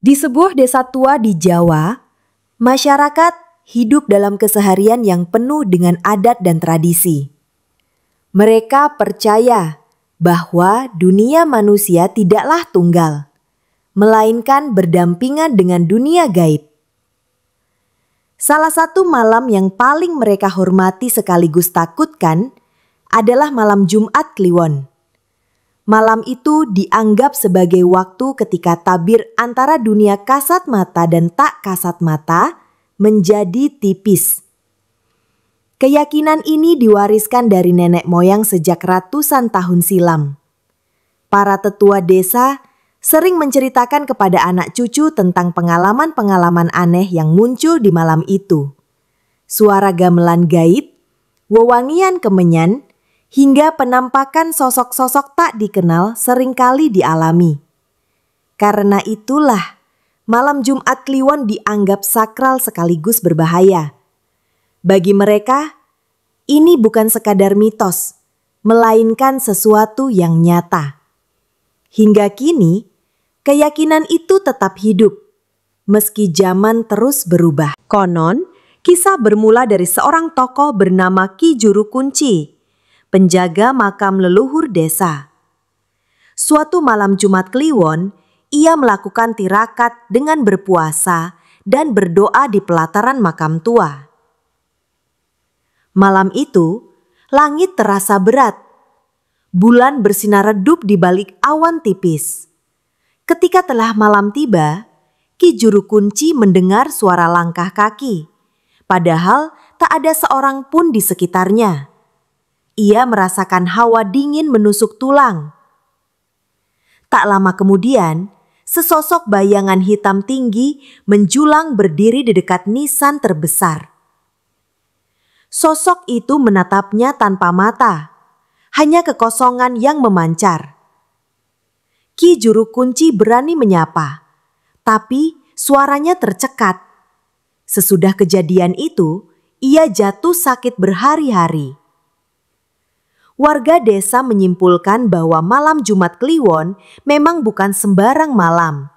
Di sebuah desa tua di Jawa, masyarakat hidup dalam keseharian yang penuh dengan adat dan tradisi. Mereka percaya bahwa dunia manusia tidaklah tunggal, melainkan berdampingan dengan dunia gaib. Salah satu malam yang paling mereka hormati sekaligus takutkan adalah malam Jumat Kliwon. Malam itu dianggap sebagai waktu ketika tabir antara dunia kasat mata dan tak kasat mata menjadi tipis. Keyakinan ini diwariskan dari nenek moyang sejak ratusan tahun silam. Para tetua desa sering menceritakan kepada anak cucu tentang pengalaman-pengalaman aneh yang muncul di malam itu. Suara gamelan gaib, wewangian kemenyan, hingga penampakan sosok-sosok tak dikenal seringkali dialami. Karena itulah, malam Jumat Kliwon dianggap sakral sekaligus berbahaya. Bagi mereka, ini bukan sekadar mitos, melainkan sesuatu yang nyata. Hingga kini, keyakinan itu tetap hidup, meski zaman terus berubah. Konon, kisah bermula dari seorang tokoh bernama Ki Juru Kunci, penjaga makam leluhur desa. Suatu malam Jumat Kliwon, ia melakukan tirakat dengan berpuasa dan berdoa di pelataran makam tua. Malam itu, langit terasa berat. Bulan bersinar redup di balik awan tipis. Ketika telah malam tiba, Ki Juru Kunci mendengar suara langkah kaki, padahal tak ada seorang pun di sekitarnya. Ia merasakan hawa dingin menusuk tulang. Tak lama kemudian, sesosok bayangan hitam tinggi menjulang berdiri di dekat nisan terbesar. Sosok itu menatapnya tanpa mata, hanya kekosongan yang memancar. Ki Juru Kunci berani menyapa, tapi suaranya tercekat. Sesudah kejadian itu, ia jatuh sakit berhari-hari. Warga desa menyimpulkan bahwa malam Jumat Kliwon memang bukan sembarang malam.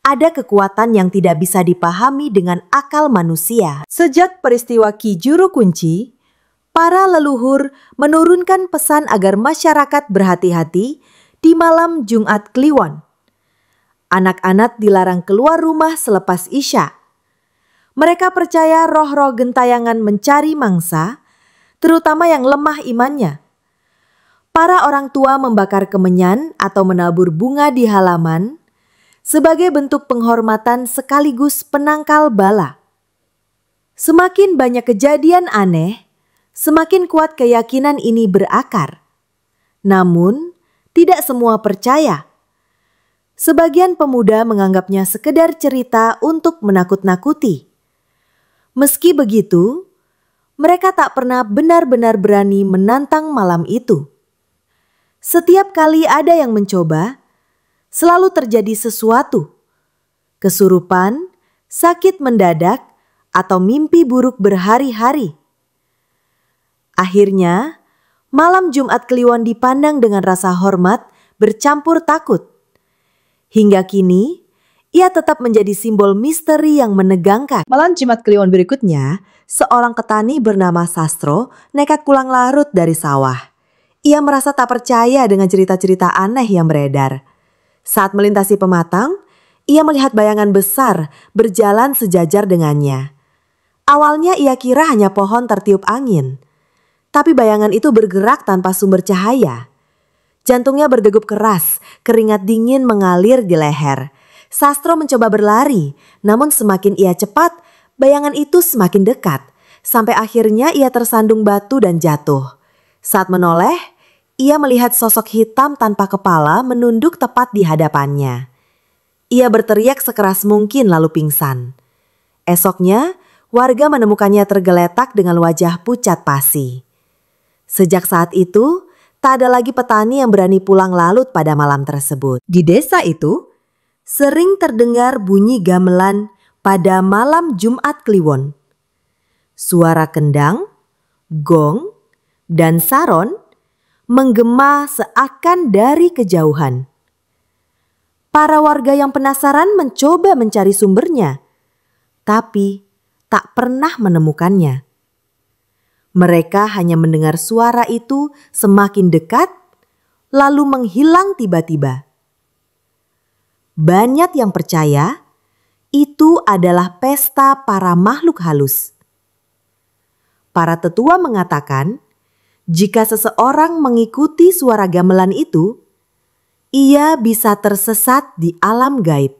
Ada kekuatan yang tidak bisa dipahami dengan akal manusia. Sejak peristiwa Ki Juru Kunci, para leluhur menurunkan pesan agar masyarakat berhati-hati di malam Jumat Kliwon. Anak-anak dilarang keluar rumah selepas Isya. Mereka percaya roh-roh gentayangan mencari mangsa, terutama yang lemah imannya. Para orang tua membakar kemenyan atau menabur bunga di halaman sebagai bentuk penghormatan sekaligus penangkal bala. Semakin banyak kejadian aneh, semakin kuat keyakinan ini berakar. Namun, tidak semua percaya. Sebagian pemuda menganggapnya sekedar cerita untuk menakut-nakuti. Meski begitu, mereka tak pernah benar-benar berani menantang malam itu. Setiap kali ada yang mencoba, selalu terjadi sesuatu. Kesurupan, sakit mendadak, atau mimpi buruk berhari-hari. Akhirnya, malam Jumat Kliwon dipandang dengan rasa hormat bercampur takut. Hingga kini, ia tetap menjadi simbol misteri yang menegangkan. Malam Jumat Kliwon berikutnya, seorang petani bernama Sastro nekat pulang larut dari sawah. Ia merasa tak percaya dengan cerita-cerita aneh yang beredar. Saat melintasi pematang, ia melihat bayangan besar berjalan sejajar dengannya. Awalnya ia kira hanya pohon tertiup angin. Tapi bayangan itu bergerak tanpa sumber cahaya. Jantungnya berdegup keras, keringat dingin mengalir di leher. Sastro mencoba berlari, namun semakin ia cepat, bayangan itu semakin dekat. Sampai akhirnya ia tersandung batu dan jatuh. Saat menoleh, ia melihat sosok hitam tanpa kepala menunduk tepat di hadapannya. Ia berteriak sekeras mungkin lalu pingsan. Esoknya, warga menemukannya tergeletak dengan wajah pucat pasi. Sejak saat itu, tak ada lagi petani yang berani pulang larut pada malam tersebut. Di desa itu, sering terdengar bunyi gamelan pada malam Jumat Kliwon. Suara kendang, gong, dan saron menggema seakan dari kejauhan. Para warga yang penasaran mencoba mencari sumbernya, tapi tak pernah menemukannya. Mereka hanya mendengar suara itu semakin dekat, lalu menghilang tiba-tiba. Banyak yang percaya itu adalah pesta para makhluk halus. Para tetua mengatakan, jika seseorang mengikuti suara gamelan itu, ia bisa tersesat di alam gaib.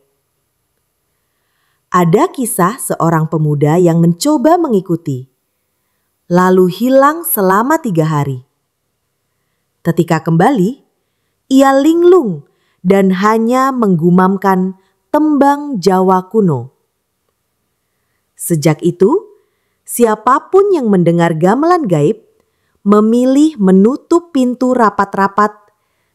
Ada kisah seorang pemuda yang mencoba mengikuti, lalu hilang selama 3 hari. Ketika kembali, ia linglung dan hanya menggumamkan tembang Jawa kuno. Sejak itu, siapapun yang mendengar gamelan gaib memilih menutup pintu rapat-rapat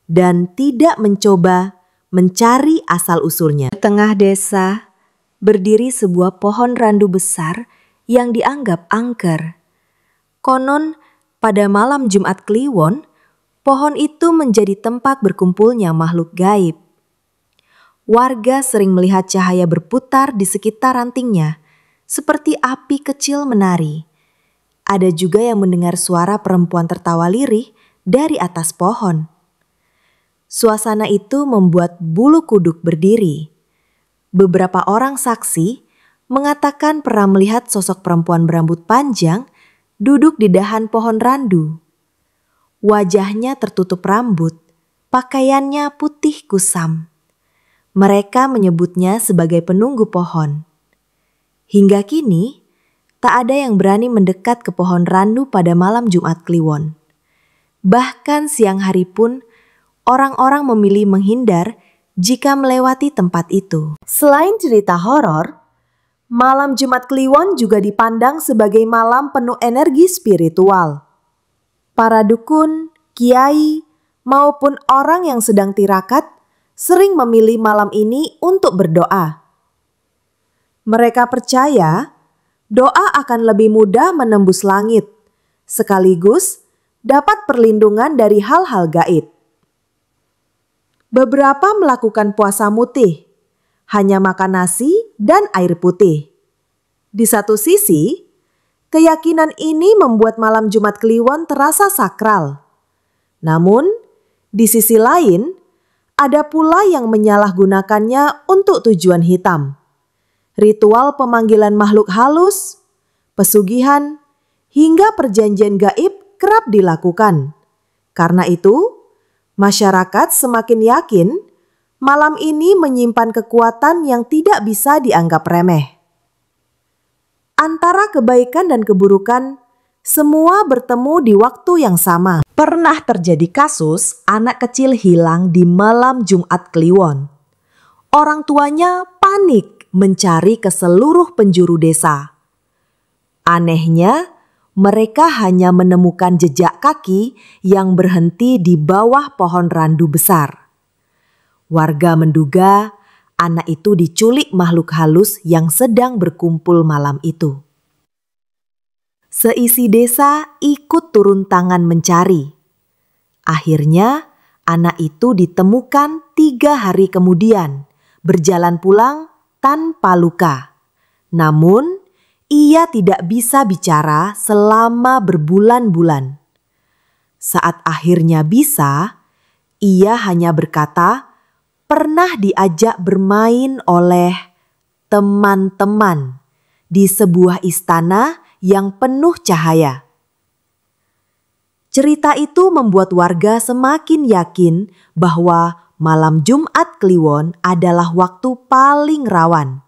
dan tidak mencoba mencari asal-usulnya. Di tengah desa berdiri sebuah pohon randu besar yang dianggap angker. Konon pada malam Jumat Kliwon, pohon itu menjadi tempat berkumpulnya makhluk gaib. Warga sering melihat cahaya berputar di sekitar rantingnya, seperti api kecil menari. Ada juga yang mendengar suara perempuan tertawa lirih dari atas pohon. Suasana itu membuat bulu kuduk berdiri. Beberapa orang saksi mengatakan pernah melihat sosok perempuan berambut panjang duduk di dahan pohon randu. Wajahnya tertutup rambut, pakaiannya putih kusam. Mereka menyebutnya sebagai penunggu pohon. Hingga kini, tak ada yang berani mendekat ke pohon randu pada malam Jumat Kliwon. Bahkan siang hari pun, orang-orang memilih menghindar jika melewati tempat itu. Selain cerita horor, malam Jumat Kliwon juga dipandang sebagai malam penuh energi spiritual. Para dukun, kiai, maupun orang yang sedang tirakat sering memilih malam ini untuk berdoa. Mereka percaya doa akan lebih mudah menembus langit, sekaligus dapat perlindungan dari hal-hal gaib. Beberapa melakukan puasa mutih, hanya makan nasi dan air putih. Di satu sisi, keyakinan ini membuat malam Jumat Kliwon terasa sakral. Namun, di sisi lain, ada pula yang menyalahgunakannya untuk tujuan hitam. Ritual pemanggilan makhluk halus, pesugihan, hingga perjanjian gaib kerap dilakukan. Karena itu, masyarakat semakin yakin malam ini menyimpan kekuatan yang tidak bisa dianggap remeh. Antara kebaikan dan keburukan, semua bertemu di waktu yang sama. Pernah terjadi kasus anak kecil hilang di malam Jumat Kliwon. Orang tuanya panik mencari ke seluruh penjuru desa. Anehnya, mereka hanya menemukan jejak kaki yang berhenti di bawah pohon randu besar. Warga menduga anak itu diculik makhluk halus yang sedang berkumpul malam itu. Seisi desa ikut turun tangan mencari. Akhirnya, anak itu ditemukan 3 hari kemudian, berjalan pulang tanpa luka. Namun, ia tidak bisa bicara selama berbulan-bulan. Saat akhirnya bisa, ia hanya berkata pernah diajak bermain oleh teman-teman di sebuah istana yang penuh cahaya. Cerita itu membuat warga semakin yakin bahwa malam Jumat Kliwon adalah waktu paling rawan.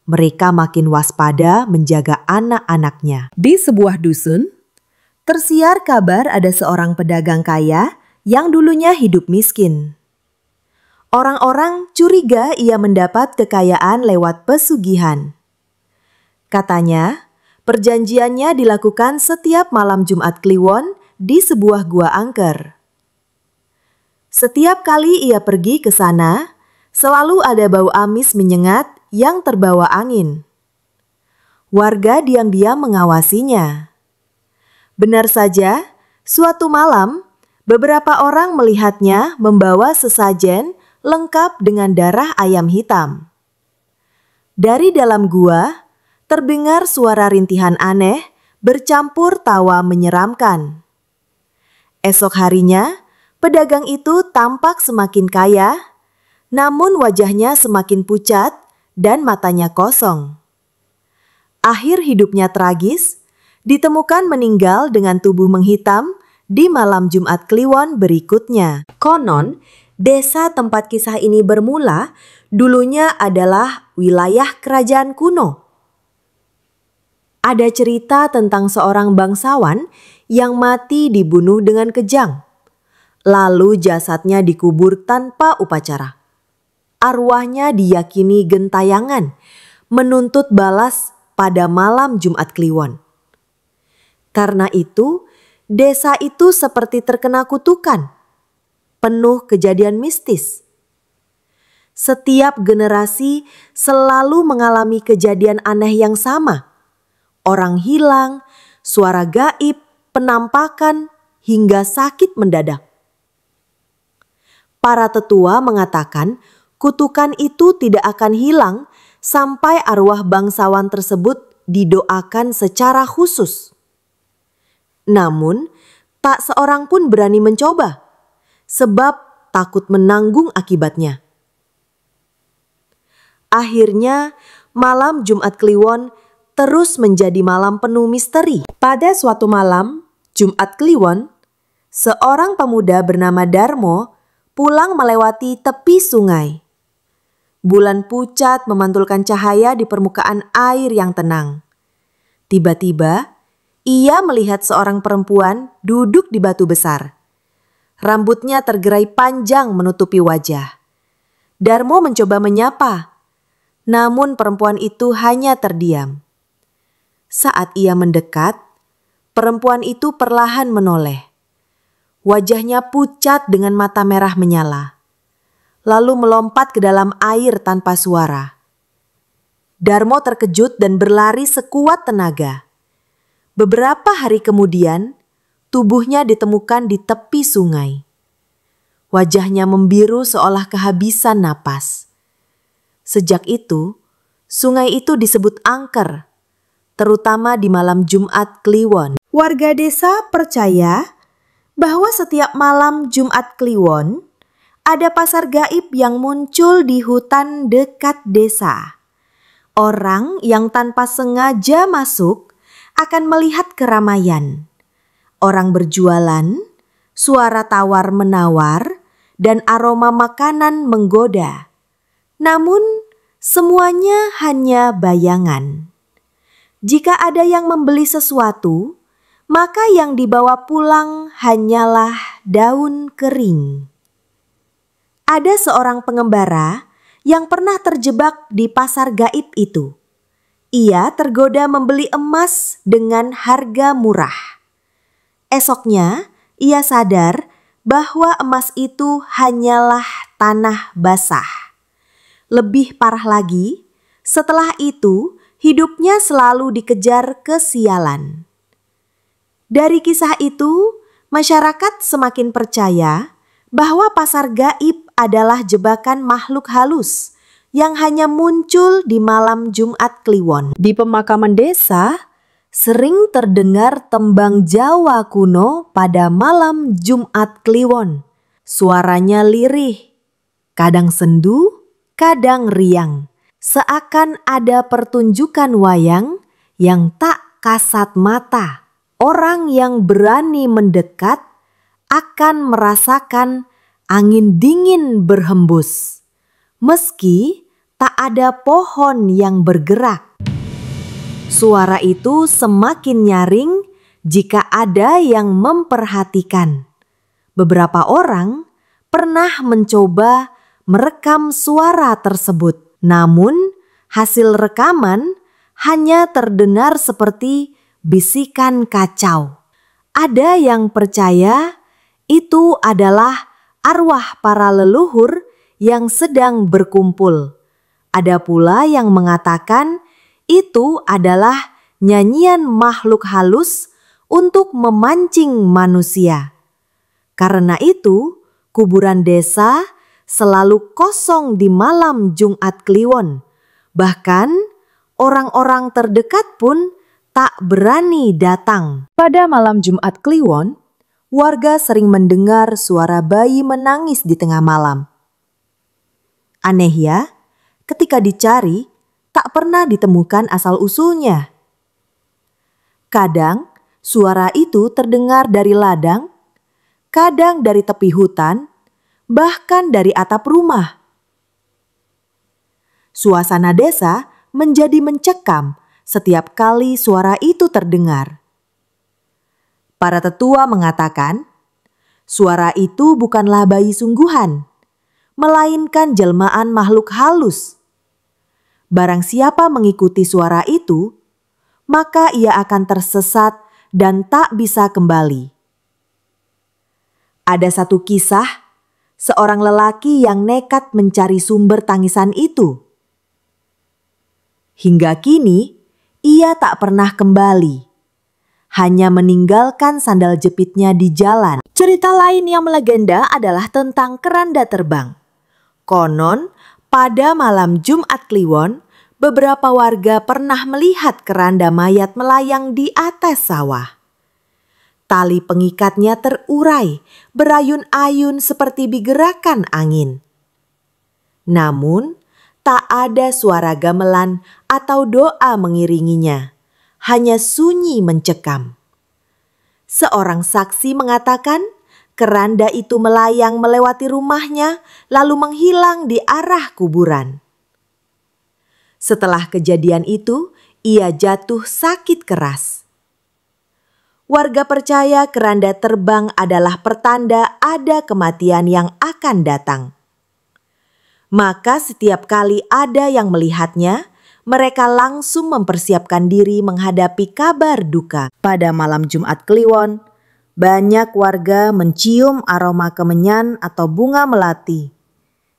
Mereka makin waspada menjaga anak-anaknya. Di sebuah dusun, tersiar kabar ada seorang pedagang kaya yang dulunya hidup miskin. Orang-orang curiga ia mendapat kekayaan lewat pesugihan. Katanya, perjanjiannya dilakukan setiap malam Jumat Kliwon di sebuah gua angker. Setiap kali ia pergi ke sana, selalu ada bau amis menyengat yang terbawa angin. Warga diam-diam mengawasinya. Benar saja, suatu malam beberapa orang melihatnya membawa sesajen lengkap dengan darah ayam hitam. Dari dalam gua, terdengar suara rintihan aneh bercampur tawa menyeramkan. Esok harinya, pedagang itu tampak semakin kaya, namun wajahnya semakin pucat dan matanya kosong. Akhir hidupnya tragis, ditemukan meninggal dengan tubuh menghitam di malam Jumat Kliwon berikutnya. Konon, desa tempat kisah ini bermula dulunya adalah wilayah kerajaan kuno. Ada cerita tentang seorang bangsawan yang mati dibunuh dengan kejam. Lalu jasadnya dikubur tanpa upacara. Arwahnya diyakini gentayangan, menuntut balas pada malam Jumat Kliwon. Karena itu, desa itu seperti terkena kutukan, penuh kejadian mistis. Setiap generasi selalu mengalami kejadian aneh yang sama. Orang hilang, suara gaib, penampakan, hingga sakit mendadak. Para tetua mengatakan kutukan itu tidak akan hilang sampai arwah bangsawan tersebut didoakan secara khusus. Namun, tak seorang pun berani mencoba, sebab takut menanggung akibatnya. Akhirnya, malam Jumat Kliwon terus menjadi malam penuh misteri. Pada suatu malam, Jumat Kliwon, seorang pemuda bernama Darmo pulang melewati tepi sungai. Bulan pucat memantulkan cahaya di permukaan air yang tenang. Tiba-tiba, ia melihat seorang perempuan duduk di batu besar. Rambutnya tergerai panjang menutupi wajah. Darmo mencoba menyapa, namun perempuan itu hanya terdiam. Saat ia mendekat, perempuan itu perlahan menoleh. Wajahnya pucat dengan mata merah menyala, lalu melompat ke dalam air tanpa suara. Darmo terkejut dan berlari sekuat tenaga. Beberapa hari kemudian, tubuhnya ditemukan di tepi sungai. Wajahnya membiru seolah kehabisan napas. Sejak itu, sungai itu disebut angker, terutama di malam Jumat Kliwon. Warga desa percaya bahwa setiap malam Jumat Kliwon ada pasar gaib yang muncul di hutan dekat desa. Orang yang tanpa sengaja masuk akan melihat keramaian. Orang berjualan, suara tawar-menawar, dan aroma makanan menggoda. Namun, semuanya hanya bayangan. Jika ada yang membeli sesuatu, maka yang dibawa pulang hanyalah daun kering. Ada seorang pengembara yang pernah terjebak di pasar gaib itu. Ia tergoda membeli emas dengan harga murah. Esoknya, ia sadar bahwa emas itu hanyalah tanah basah. Lebih parah lagi, setelah itu hidupnya selalu dikejar kesialan. Dari kisah itu, masyarakat semakin percaya bahwa pasar gaib adalah jebakan makhluk halus yang hanya muncul di malam Jumat Kliwon. Di pemakaman desa, sering terdengar tembang Jawa kuno pada malam Jumat Kliwon. Suaranya lirih, kadang sendu, kadang riang. Seakan ada pertunjukan wayang yang tak kasat mata. Orang yang berani mendekat akan merasakan angin dingin berhembus, meski tak ada pohon yang bergerak. Suara itu semakin nyaring jika ada yang memperhatikan. Beberapa orang pernah mencoba merekam suara tersebut, namun hasil rekaman hanya terdengar seperti bisikan kacau. Ada yang percaya itu adalah arwah para leluhur yang sedang berkumpul. Ada pula yang mengatakan itu adalah nyanyian makhluk halus untuk memancing manusia. Karena itu, kuburan desa selalu kosong di malam Jumat Kliwon. Bahkan orang-orang terdekat pun tak berani datang. Pada malam Jumat Kliwon, warga sering mendengar suara bayi menangis di tengah malam. Aneh ya, ketika dicari, tak pernah ditemukan asal-usulnya. Kadang suara itu terdengar dari ladang, kadang dari tepi hutan, bahkan dari atap rumah. Suasana desa menjadi mencekam setiap kali suara itu terdengar. Para tetua mengatakan, suara itu bukanlah bayi sungguhan, melainkan jelmaan makhluk halus. Barang siapa mengikuti suara itu, maka ia akan tersesat dan tak bisa kembali. Ada satu kisah, seorang lelaki yang nekat mencari sumber tangisan itu. Hingga kini, ia tak pernah kembali, hanya meninggalkan sandal jepitnya di jalan. Cerita lain yang melegenda adalah tentang keranda terbang. Konon, pada malam Jumat Kliwon, beberapa warga pernah melihat keranda mayat melayang di atas sawah. Tali pengikatnya terurai, berayun-ayun seperti digerakkan angin. Namun, tak ada suara gamelan atau doa mengiringinya, hanya sunyi mencekam. Seorang saksi mengatakan keranda itu melayang melewati rumahnya lalu menghilang di arah kuburan. Setelah kejadian itu, ia jatuh sakit keras. Warga percaya keranda terbang adalah pertanda ada kematian yang akan datang. Maka setiap kali ada yang melihatnya, mereka langsung mempersiapkan diri menghadapi kabar duka. Pada malam Jumat Kliwon, banyak warga mencium aroma kemenyan atau bunga melati.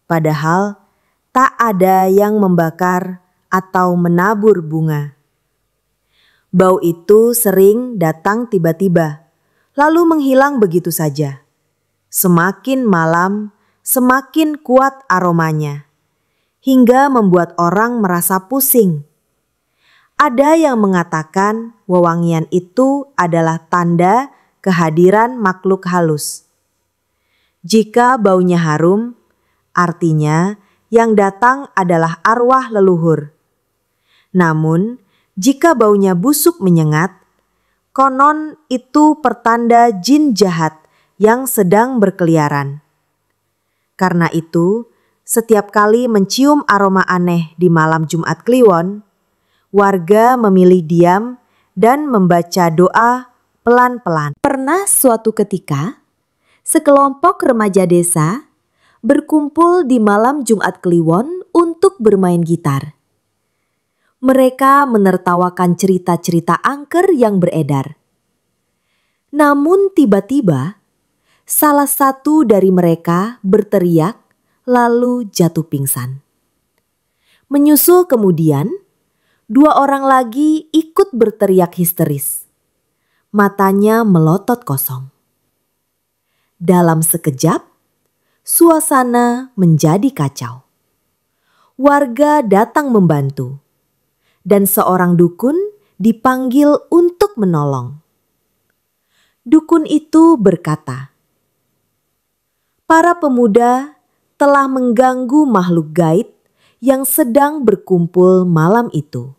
Padahal tak ada yang membakar atau menabur bunga. Bau itu sering datang tiba-tiba, lalu menghilang begitu saja. Semakin malam, semakin kuat aromanya, hingga membuat orang merasa pusing. Ada yang mengatakan wewangian itu adalah tanda kehadiran makhluk halus. Jika baunya harum, artinya yang datang adalah arwah leluhur. Namun, jika baunya busuk menyengat, konon itu pertanda jin jahat yang sedang berkeliaran. Karena itu, setiap kali mencium aroma aneh di malam Jumat Kliwon, warga memilih diam dan membaca doa pelan-pelan. Pernah suatu ketika, sekelompok remaja desa berkumpul di malam Jumat Kliwon untuk bermain gitar. Mereka menertawakan cerita-cerita angker yang beredar. Namun tiba-tiba, salah satu dari mereka berteriak lalu jatuh pingsan. Menyusul kemudian, dua orang lagi ikut berteriak histeris. Matanya melotot kosong. Dalam sekejap, suasana menjadi kacau. Warga datang membantu, dan seorang dukun dipanggil untuk menolong. Dukun itu berkata, "Para pemuda telah mengganggu makhluk gaib yang sedang berkumpul malam itu."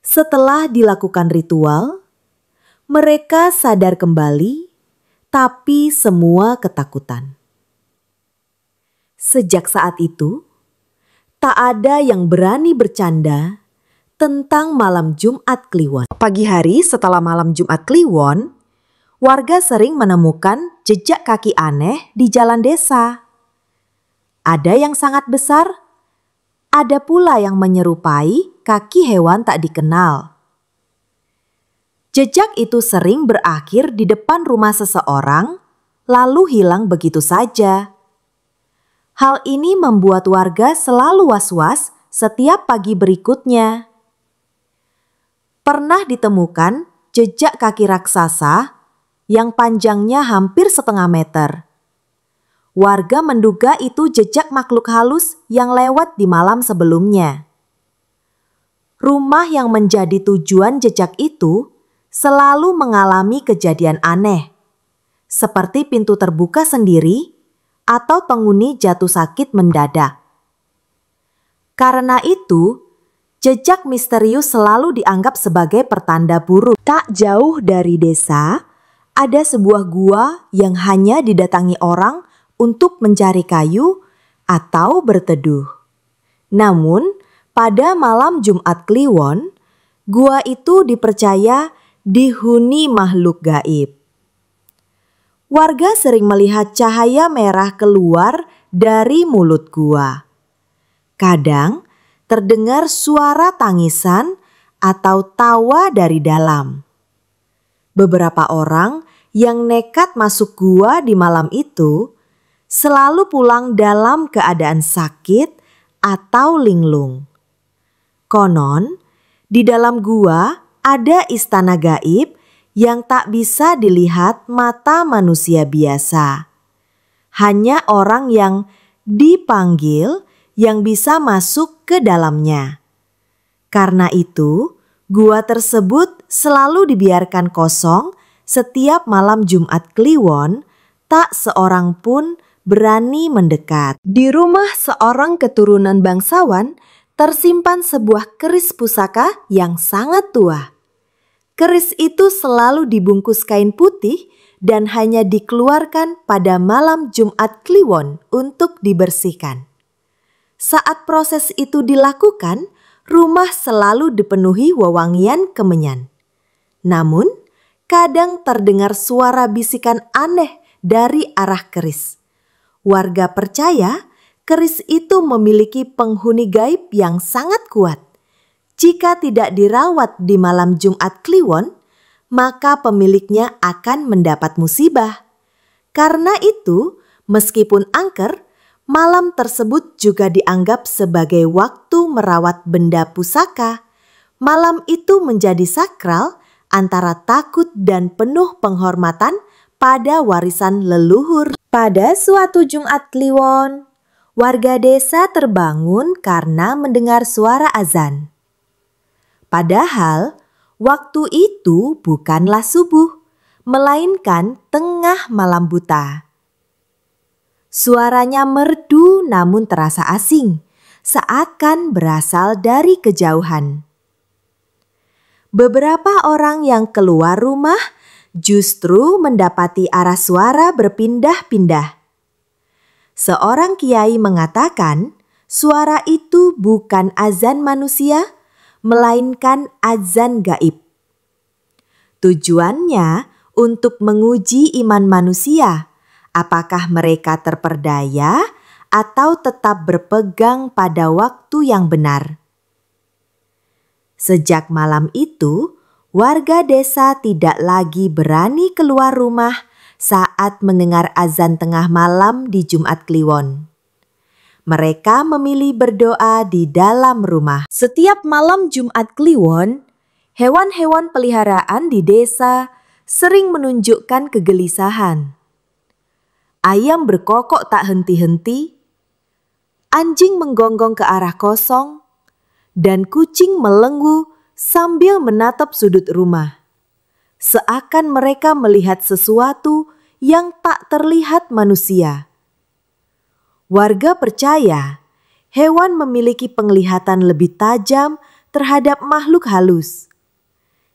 Setelah dilakukan ritual, mereka sadar kembali, tapi semua ketakutan. Sejak saat itu, tak ada yang berani bercanda tentang malam Jumat Kliwon. Pagi hari setelah malam Jumat Kliwon, warga sering menemukan jejak kaki aneh di jalan desa. Ada yang sangat besar, ada pula yang menyerupai kaki hewan tak dikenal. Jejak itu sering berakhir di depan rumah seseorang, lalu hilang begitu saja. Hal ini membuat warga selalu was-was setiap pagi berikutnya. Pernah ditemukan jejak kaki raksasa yang panjangnya hampir 1,5 meter. Warga menduga itu jejak makhluk halus yang lewat di malam sebelumnya. Rumah yang menjadi tujuan jejak itu selalu mengalami kejadian aneh, seperti pintu terbuka sendiri atau penghuni jatuh sakit mendadak. Karena itu, jejak misterius selalu dianggap sebagai pertanda buruk. Tak jauh dari desa, ada sebuah gua yang hanya didatangi orang untuk mencari kayu atau berteduh. Namun, pada malam Jumat Kliwon, gua itu dipercaya dihuni makhluk gaib. Warga sering melihat cahaya merah keluar dari mulut gua. Kadang terdengar suara tangisan atau tawa dari dalam. Beberapa orang yang nekat masuk gua di malam itu selalu pulang dalam keadaan sakit atau linglung. Konon, di dalam gua ada istana gaib yang tak bisa dilihat mata manusia biasa. Hanya orang yang dipanggil yang bisa masuk ke dalamnya. Karena itu, gua tersebut selalu dibiarkan kosong setiap malam Jumat Kliwon, tak seorang pun berani mendekat. Di rumah seorang keturunan bangsawan tersimpan sebuah keris pusaka yang sangat tua. Keris itu selalu dibungkus kain putih dan hanya dikeluarkan pada malam Jumat Kliwon untuk dibersihkan. Saat proses itu dilakukan, rumah selalu dipenuhi wewangian kemenyan. Namun, kadang terdengar suara bisikan aneh dari arah keris. Warga percaya keris itu memiliki penghuni gaib yang sangat kuat. Jika tidak dirawat di malam Jumat Kliwon, maka pemiliknya akan mendapat musibah. Karena itu, meskipun angker, malam tersebut juga dianggap sebagai waktu merawat benda pusaka. Malam itu menjadi sakral antara takut dan penuh penghormatan pada warisan leluhur. Pada suatu Jumat Kliwon, warga desa terbangun karena mendengar suara azan. Padahal waktu itu bukanlah subuh, melainkan tengah malam buta. Suaranya merdu namun terasa asing, seakan berasal dari kejauhan. Beberapa orang yang keluar rumah justru mendapati arah suara berpindah-pindah. Seorang kiai mengatakan suara itu bukan azan manusia, melainkan azan gaib. Tujuannya untuk menguji iman manusia, apakah mereka terperdaya atau tetap berpegang pada waktu yang benar. Sejak malam itu, warga desa tidak lagi berani keluar rumah saat mendengar azan tengah malam di Jumat Kliwon. Mereka memilih berdoa di dalam rumah. Setiap malam Jumat Kliwon, hewan-hewan peliharaan di desa sering menunjukkan kegelisahan. Ayam berkokok tak henti-henti, anjing menggonggong ke arah kosong, dan kucing melengu sambil menatap sudut rumah. Seakan mereka melihat sesuatu yang tak terlihat manusia. Warga percaya hewan memiliki penglihatan lebih tajam terhadap makhluk halus.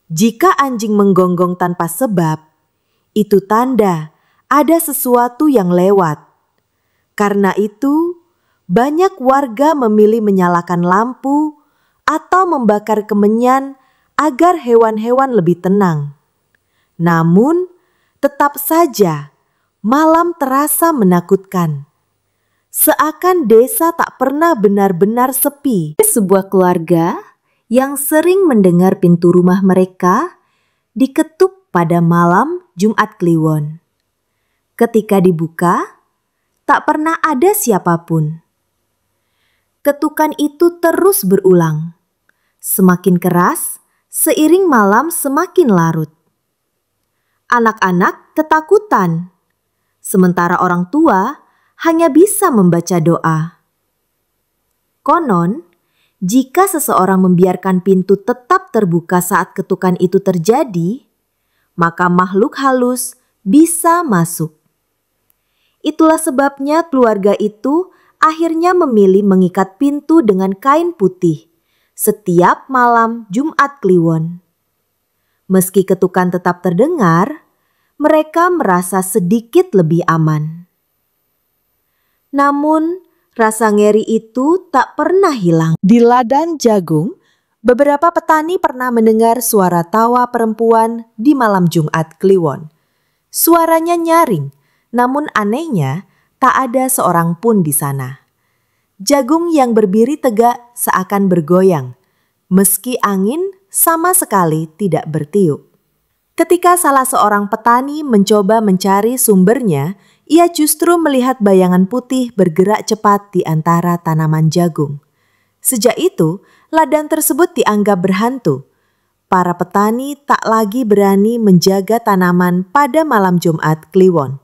Jika anjing menggonggong tanpa sebab, itu tanda ada sesuatu yang lewat. Karena itu, banyak warga memilih menyalakan lampu atau membakar kemenyan agar hewan-hewan lebih tenang. Namun, tetap saja malam terasa menakutkan. Seakan desa tak pernah benar-benar sepi. Sebuah keluarga yang sering mendengar pintu rumah mereka diketuk pada malam Jumat Kliwon. Ketika dibuka, tak pernah ada siapapun. Ketukan itu terus berulang, semakin keras seiring malam semakin larut. Anak-anak ketakutan, sementara orang tua hanya bisa membaca doa. Konon, jika seseorang membiarkan pintu tetap terbuka saat ketukan itu terjadi, maka makhluk halus bisa masuk. Itulah sebabnya keluarga itu akhirnya memilih mengikat pintu dengan kain putih setiap malam Jumat Kliwon. Meski ketukan tetap terdengar, mereka merasa sedikit lebih aman. Namun, rasa ngeri itu tak pernah hilang. Di ladang jagung, beberapa petani pernah mendengar suara tawa perempuan di malam Jumat Kliwon. Suaranya nyaring, namun anehnya tak ada seorang pun di sana. Jagung yang berdiri tegak seakan bergoyang, meski angin sama sekali tidak bertiup. Ketika salah seorang petani mencoba mencari sumbernya, ia justru melihat bayangan putih bergerak cepat di antara tanaman jagung. Sejak itu, ladang tersebut dianggap berhantu. Para petani tak lagi berani menjaga tanaman pada malam Jumat Kliwon.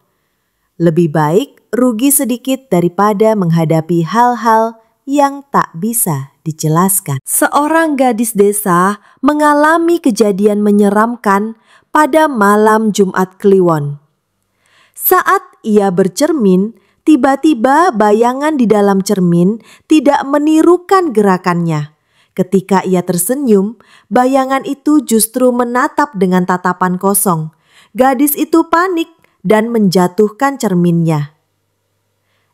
Lebih baik rugi sedikit daripada menghadapi hal-hal yang tak bisa dijelaskan. Seorang gadis desa mengalami kejadian menyeramkan pada malam Jumat Kliwon. Saat ia bercermin, tiba-tiba bayangan di dalam cermin tidak menirukan gerakannya. Ketika ia tersenyum, bayangan itu justru menatap dengan tatapan kosong. Gadis itu panik dan menjatuhkan cerminnya.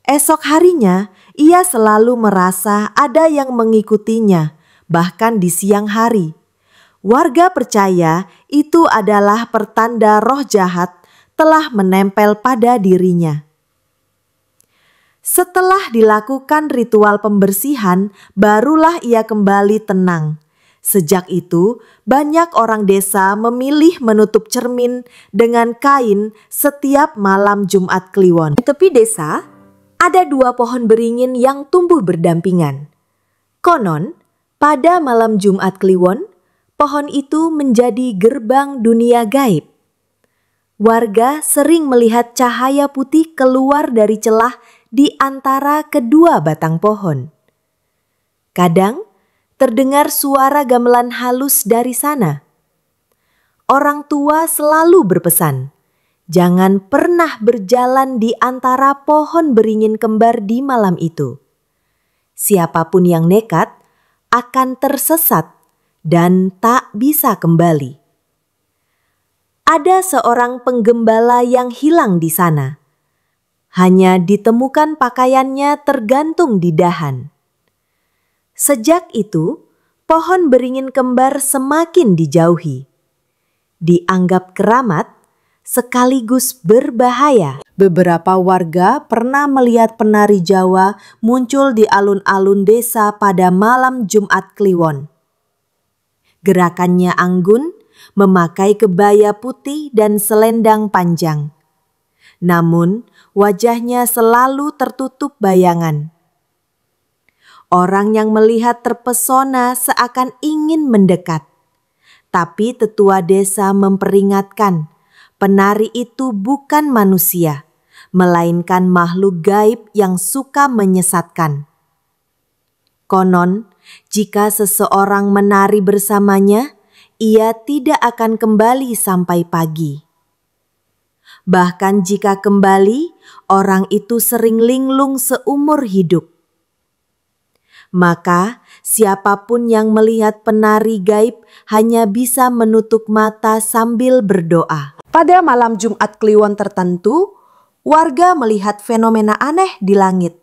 Esok harinya, ia selalu merasa ada yang mengikutinya, bahkan di siang hari. Warga percaya itu adalah pertanda roh jahat telah menempel pada dirinya. Setelah dilakukan ritual pembersihan, barulah ia kembali tenang. Sejak itu, banyak orang desa memilih menutup cermin dengan kain setiap malam Jumat Kliwon. Di tepi desa, ada 2 pohon beringin yang tumbuh berdampingan. Konon, pada malam Jumat Kliwon, pohon itu menjadi gerbang dunia gaib. Warga sering melihat cahaya putih keluar dari celah di antara kedua batang pohon. Kadang terdengar suara gamelan halus dari sana. Orang tua selalu berpesan, jangan pernah berjalan di antara pohon beringin kembar di malam itu. Siapapun yang nekat akan tersesat dan tak bisa kembali. Ada seorang penggembala yang hilang di sana. Hanya ditemukan pakaiannya tergantung di dahan. Sejak itu, pohon beringin kembar semakin dijauhi. Dianggap keramat sekaligus berbahaya. Beberapa warga pernah melihat penari Jawa muncul di alun-alun desa pada malam Jumat Kliwon. Gerakannya anggun, memakai kebaya putih dan selendang panjang. Namun, wajahnya selalu tertutup bayangan. Orang yang melihat terpesona seakan ingin mendekat. Tapi tetua desa memperingatkan, penari itu bukan manusia, melainkan makhluk gaib yang suka menyesatkan. Konon, jika seseorang menari bersamanya, ia tidak akan kembali sampai pagi. Bahkan jika kembali, orang itu sering linglung seumur hidup. Maka siapapun yang melihat penari gaib hanya bisa menutup mata sambil berdoa. Pada malam Jumat Kliwon tertentu, warga melihat fenomena aneh di langit.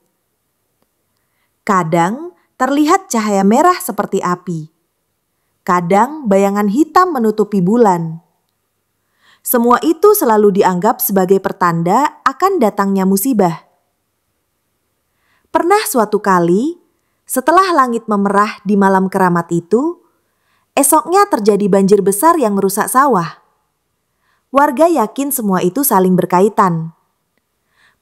Kadang terlihat cahaya merah seperti api. Kadang bayangan hitam menutupi bulan. Semua itu selalu dianggap sebagai pertanda akan datangnya musibah. Pernah suatu kali, setelah langit memerah di malam keramat itu, esoknya terjadi banjir besar yang merusak sawah. Warga yakin semua itu saling berkaitan.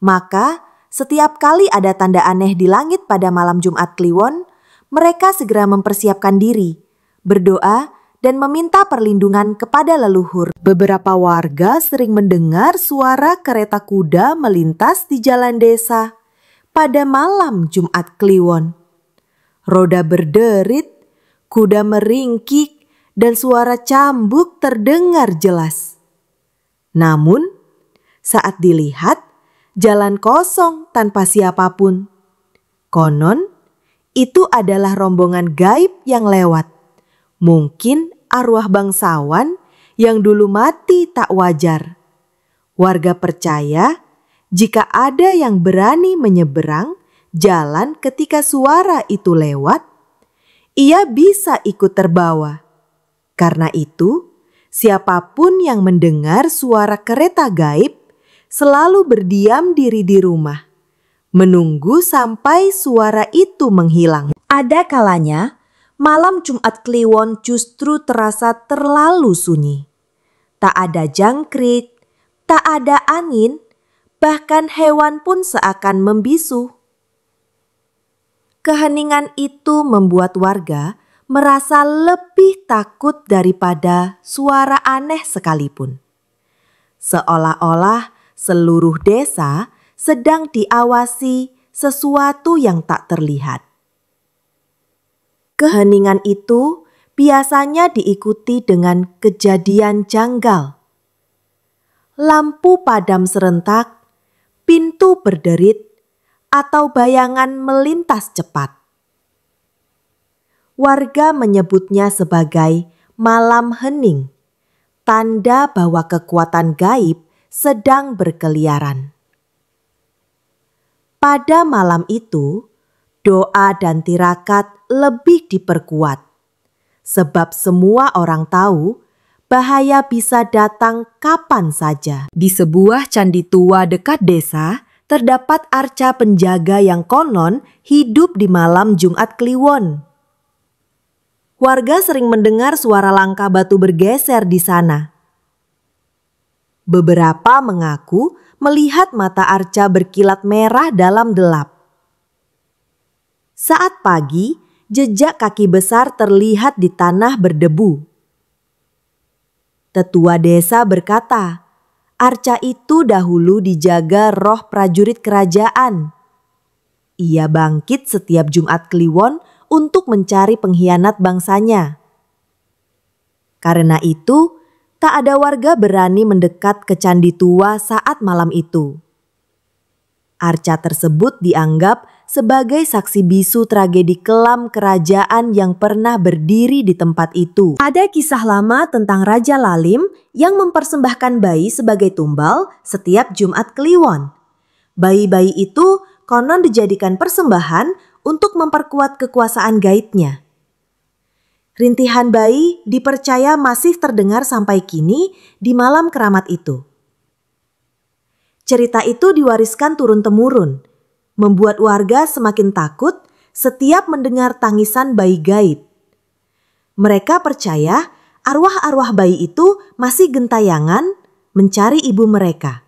Maka, setiap kali ada tanda aneh di langit pada malam Jumat Kliwon, mereka segera mempersiapkan diri, berdoa, dan meminta perlindungan kepada leluhur. Beberapa warga sering mendengar suara kereta kuda melintas di jalan desa. pada malam Jumat Kliwon. Roda berderit, kuda meringkik, dan suara cambuk terdengar jelas. Namun, saat dilihat, jalan kosong tanpa siapapun. Konon, itu adalah rombongan gaib yang lewat. Mungkin arwah bangsawan yang dulu mati tak wajar. Warga percaya jika ada yang berani menyeberang jalan ketika suara itu lewat, ia bisa ikut terbawa. Karena itu, siapapun yang mendengar suara kereta gaib selalu berdiam diri di rumah, menunggu sampai suara itu menghilang. Ada kalanya, malam Jumat Kliwon justru terasa terlalu sunyi. Tak ada jangkrik, tak ada angin, bahkan hewan pun seakan membisu. Keheningan itu membuat warga merasa lebih takut daripada suara aneh sekalipun. Seolah-olah seluruh desa sedang diawasi sesuatu yang tak terlihat. Keheningan itu biasanya diikuti dengan kejadian janggal. Lampu padam serentak, pintu berderit, atau bayangan melintas cepat. Warga menyebutnya sebagai malam hening, tanda bahwa kekuatan gaib sedang berkeliaran. Pada malam itu, doa dan tirakat lebih diperkuat, sebab semua orang tahu bahaya bisa datang kapan saja. Di sebuah candi tua dekat desa, terdapat arca penjaga yang konon hidup di malam Jumat Kliwon. Warga sering mendengar suara langkah batu bergeser di sana. Beberapa mengaku melihat mata arca berkilat merah dalam gelap. Saat pagi, jejak kaki besar terlihat di tanah berdebu. Tetua desa berkata, arca itu dahulu dijaga roh prajurit kerajaan. Ia bangkit setiap Jumat Kliwon untuk mencari pengkhianat bangsanya. Karena itu, tak ada warga berani mendekat ke candi tua saat malam itu. Arca tersebut dianggap sebagai saksi bisu tragedi kelam kerajaan yang pernah berdiri di tempat itu. Ada kisah lama tentang Raja Lalim yang mempersembahkan bayi sebagai tumbal setiap Jumat Kliwon. Bayi-bayi itu konon dijadikan persembahan untuk memperkuat kekuasaan gaibnya. Rintihan bayi dipercaya masih terdengar sampai kini di malam keramat itu. Cerita itu diwariskan turun-temurun, membuat warga semakin takut setiap mendengar tangisan bayi gaib. Mereka percaya arwah-arwah bayi itu masih gentayangan mencari ibu mereka.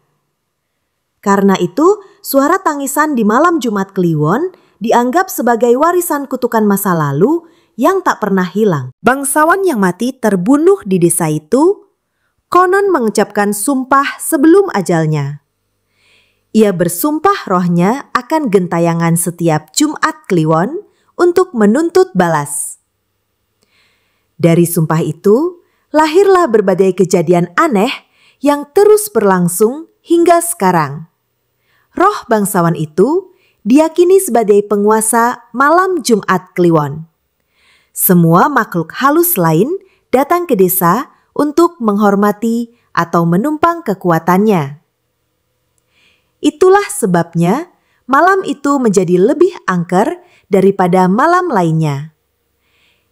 Karena itu, suara tangisan di malam Jumat Kliwon dianggap sebagai warisan kutukan masa lalu yang tak pernah hilang. Bangsawan yang mati terbunuh di desa itu konon mengucapkan sumpah sebelum ajalnya. Ia bersumpah rohnya akan gentayangan setiap Jumat Kliwon untuk menuntut balas. Dari sumpah itu, lahirlah berbagai kejadian aneh yang terus berlangsung hingga sekarang. Roh bangsawan itu diyakini sebagai penguasa malam Jumat Kliwon. Semua makhluk halus lain datang ke desa untuk menghormati atau menumpang kekuatannya. Itulah sebabnya malam itu menjadi lebih angker daripada malam lainnya.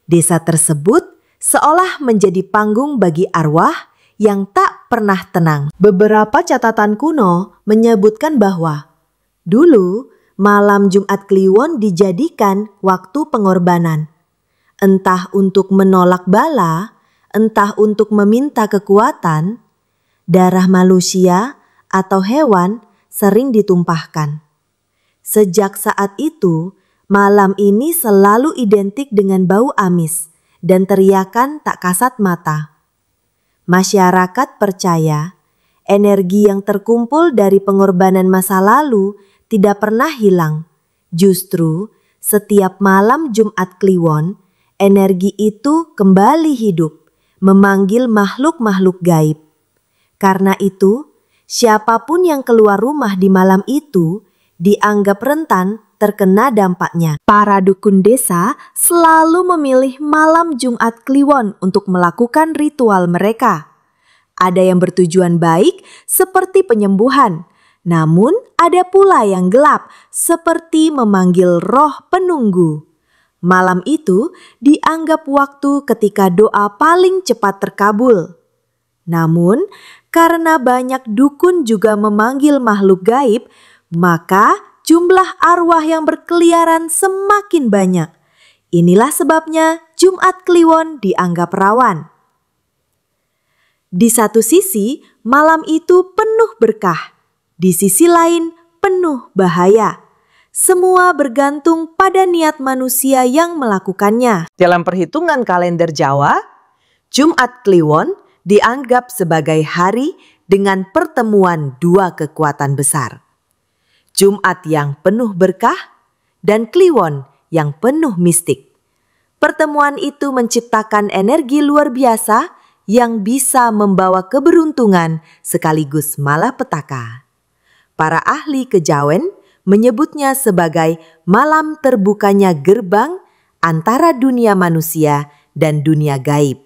Desa tersebut seolah menjadi panggung bagi arwah yang tak pernah tenang. Beberapa catatan kuno menyebutkan bahwa dulu malam Jumat Kliwon dijadikan waktu pengorbanan. Entah untuk menolak bala, entah untuk meminta kekuatan, darah manusia atau hewan sering ditumpahkan. Sejak saat itu, malam ini selalu identik dengan bau amis dan teriakan tak kasat mata. Masyarakat percaya energi yang terkumpul dari pengorbanan masa lalu tidak pernah hilang. Justru setiap malam Jumat Kliwon, energi itu kembali hidup, memanggil makhluk-makhluk gaib. Karena itu, siapapun yang keluar rumah di malam itu dianggap rentan terkena dampaknya. Para dukun desa selalu memilih malam Jumat Kliwon untuk melakukan ritual mereka. Ada yang bertujuan baik seperti penyembuhan, namun ada pula yang gelap seperti memanggil roh penunggu. Malam itu dianggap waktu ketika doa paling cepat terkabul. Namun, karena banyak dukun juga memanggil makhluk gaib, maka jumlah arwah yang berkeliaran semakin banyak. Inilah sebabnya Jumat Kliwon dianggap rawan. Di satu sisi, malam itu penuh berkah. Di sisi lain, penuh bahaya. Semua bergantung pada niat manusia yang melakukannya. Dalam perhitungan kalender Jawa, Jumat Kliwon dianggap sebagai hari dengan pertemuan dua kekuatan besar. Jumat yang penuh berkah dan Kliwon yang penuh mistik. Pertemuan itu menciptakan energi luar biasa yang bisa membawa keberuntungan sekaligus malapetaka. Para ahli kejawen menyebutnya sebagai malam terbukanya gerbang antara dunia manusia dan dunia gaib.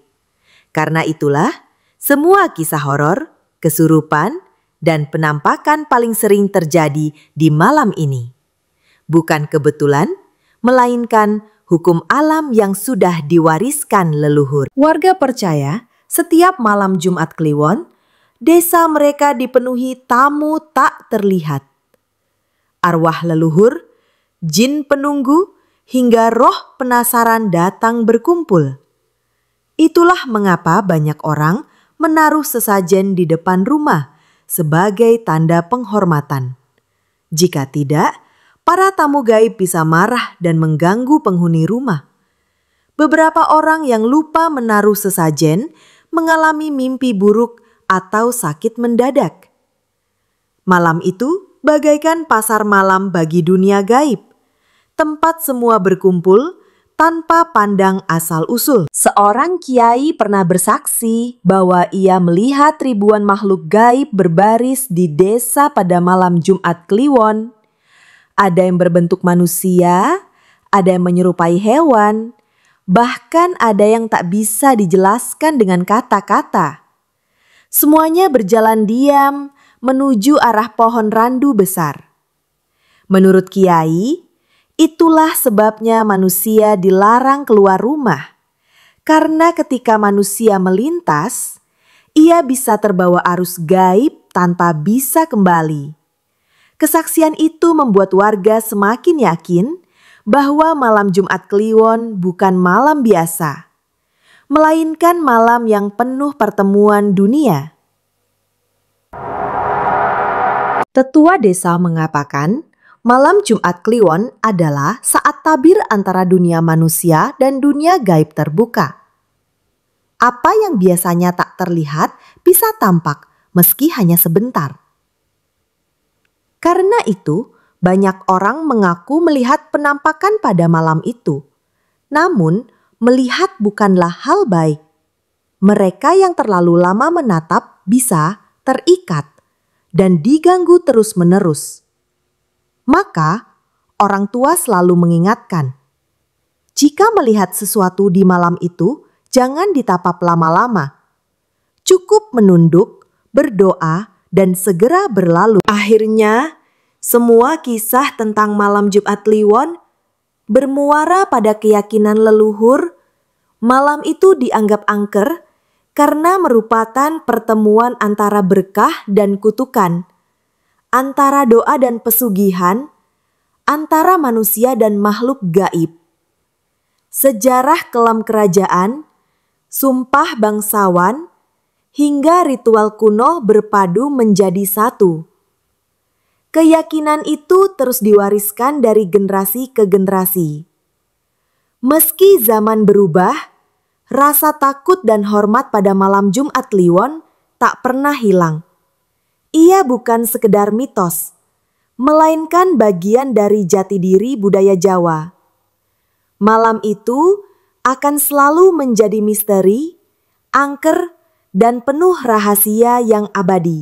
Karena itulah, semua kisah horor, kesurupan, dan penampakan paling sering terjadi di malam ini. Bukan kebetulan, melainkan hukum alam yang sudah diwariskan leluhur. Warga percaya, setiap malam Jumat Kliwon, desa mereka dipenuhi tamu tak terlihat. Arwah leluhur, jin penunggu, hingga roh penasaran datang berkumpul. Itulah mengapa banyak orang menaruh sesajen di depan rumah sebagai tanda penghormatan. Jika tidak, para tamu gaib bisa marah dan mengganggu penghuni rumah. Beberapa orang yang lupa menaruh sesajen mengalami mimpi buruk atau sakit mendadak. Malam itu bagaikan pasar malam bagi dunia gaib, tempat semua berkumpul tanpa pandang asal-usul. Seorang kiai pernah bersaksi bahwa ia melihat ribuan makhluk gaib berbaris di desa pada malam Jumat Kliwon. Ada yang berbentuk manusia, ada yang menyerupai hewan, bahkan ada yang tak bisa dijelaskan dengan kata-kata. Semuanya berjalan diam menuju arah pohon randu besar. Menurut kiai, itulah sebabnya manusia dilarang keluar rumah. Karena ketika manusia melintas, ia bisa terbawa arus gaib tanpa bisa kembali. Kesaksian itu membuat warga semakin yakin bahwa malam Jumat Kliwon bukan malam biasa, melainkan malam yang penuh pertemuan dunia. Tetua desa mengatakan, malam Jumat Kliwon adalah saat tabir antara dunia manusia dan dunia gaib terbuka. Apa yang biasanya tak terlihat bisa tampak meski hanya sebentar. Karena itu, banyak orang mengaku melihat penampakan pada malam itu. Namun, melihat bukanlah hal baik. Mereka yang terlalu lama menatap bisa terikat dan diganggu terus-menerus. Maka, orang tua selalu mengingatkan, jika melihat sesuatu di malam itu, jangan ditapap lama-lama. Cukup menunduk, berdoa, dan segera berlalu. Akhirnya, semua kisah tentang malam Jumat Kliwon bermuara pada keyakinan leluhur. Malam itu dianggap angker karena merupakan pertemuan antara berkah dan kutukan, antara doa dan pesugihan, antara manusia dan makhluk gaib. Sejarah kelam kerajaan, sumpah bangsawan, hingga ritual kuno berpadu menjadi satu. Keyakinan itu terus diwariskan dari generasi ke generasi. Meski zaman berubah, rasa takut dan hormat pada malam Jumat Kliwon tak pernah hilang. Ia bukan sekedar mitos, melainkan bagian dari jati diri budaya Jawa. Malam itu akan selalu menjadi misteri, angker, dan penuh rahasia yang abadi.